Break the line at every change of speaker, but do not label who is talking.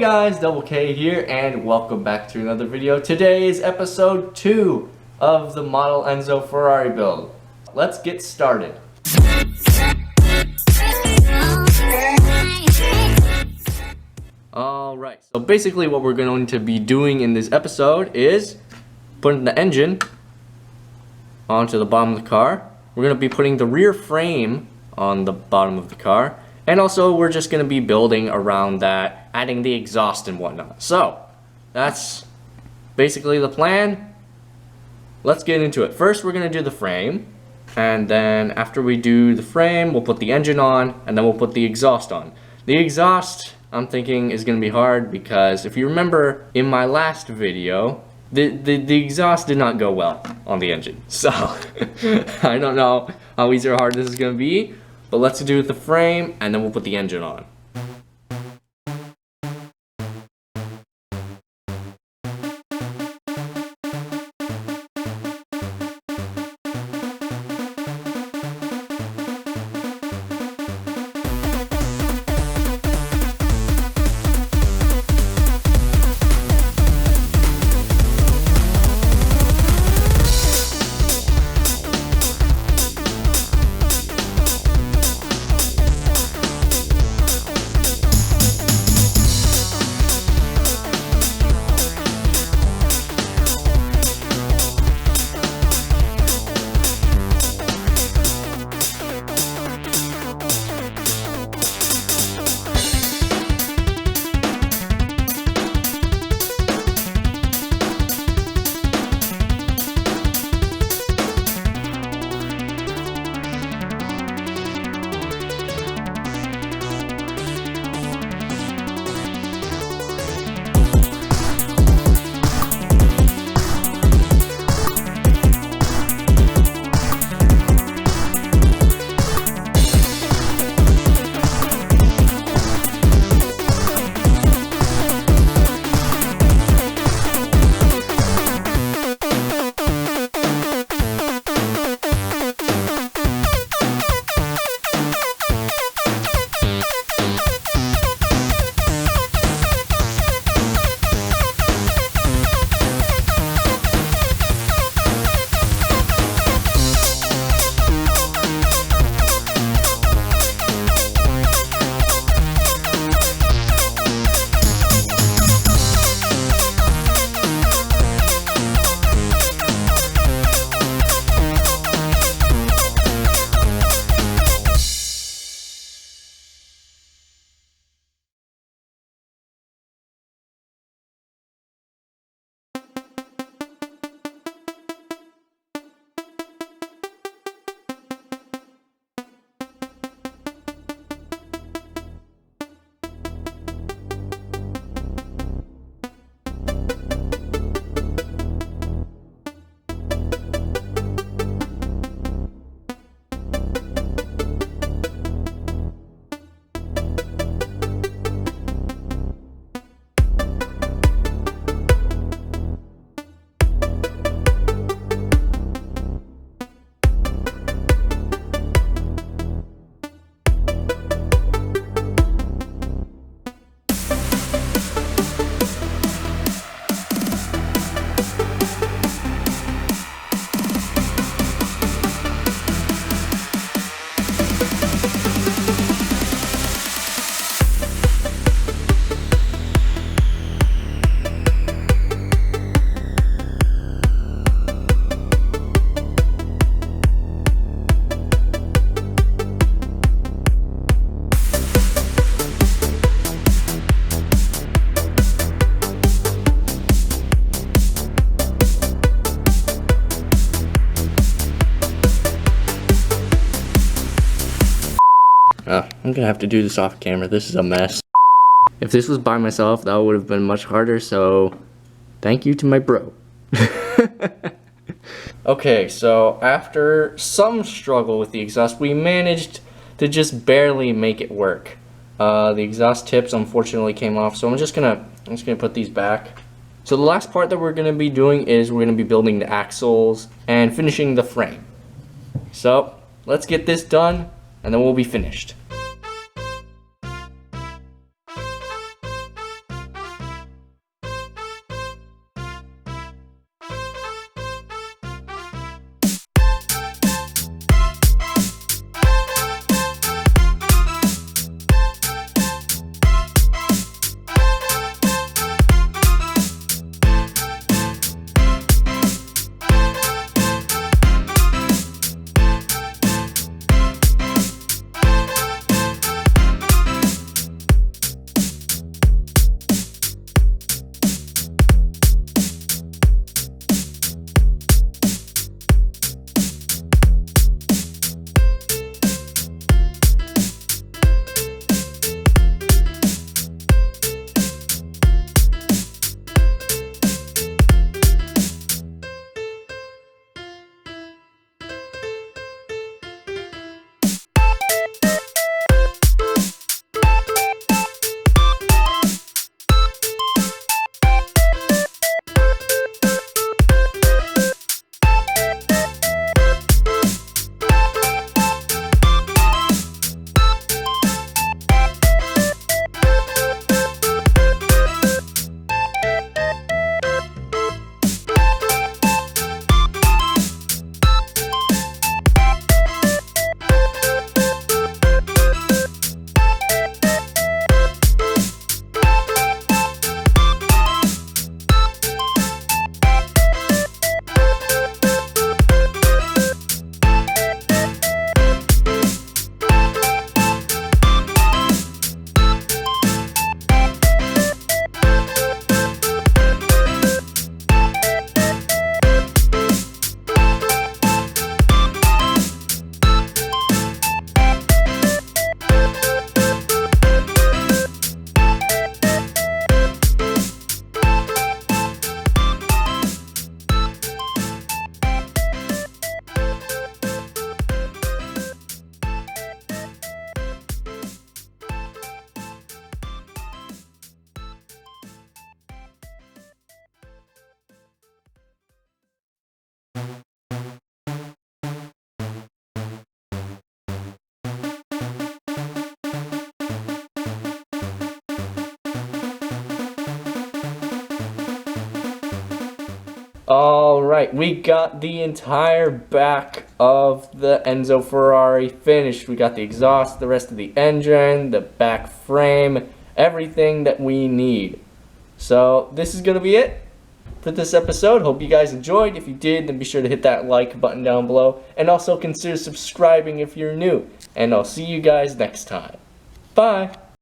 guys, Double K here, and welcome back to another video. Today is episode 2 of the model Enzo Ferrari build. Let's get started. Alright, so basically what we're going to be doing in this episode is putting the engine onto the bottom of the car. We're going to be putting the rear frame on the bottom of the car. And also, we're just going to be building around that, adding the exhaust and whatnot. So, that's basically the plan. Let's get into it. First, we're going to do the frame. And then after we do the frame, we'll put the engine on. And then we'll put the exhaust on. The exhaust, I'm thinking, is going to be hard because if you remember in my last video, the exhaust did not go well on the engine. So, I don't know how easy or hard this is going to be. But let's do the frame, and then we'll put the engine on. I'm gonna have to do this off camera. This is a mess. If this was by myself, that would have been much harder, so thank you to my bro. Okay, so after some struggle with the exhaust, we managed to just barely make it work. The exhaust tips unfortunately came off, so I'm just gonna put these back. So the last part that we're gonna be doing is we're gonna be building the axles and finishing the frame. So let's get this done, and then we'll be finished. Alright, we got the entire back of the Enzo Ferrari finished. We got the exhaust, the rest of the engine, the back frame, everything that we need. So this is going to be it for this episode. Hope you guys enjoyed. If you did, then be sure to hit that like button down below. And also consider subscribing if you're new. And I'll see you guys next time. Bye!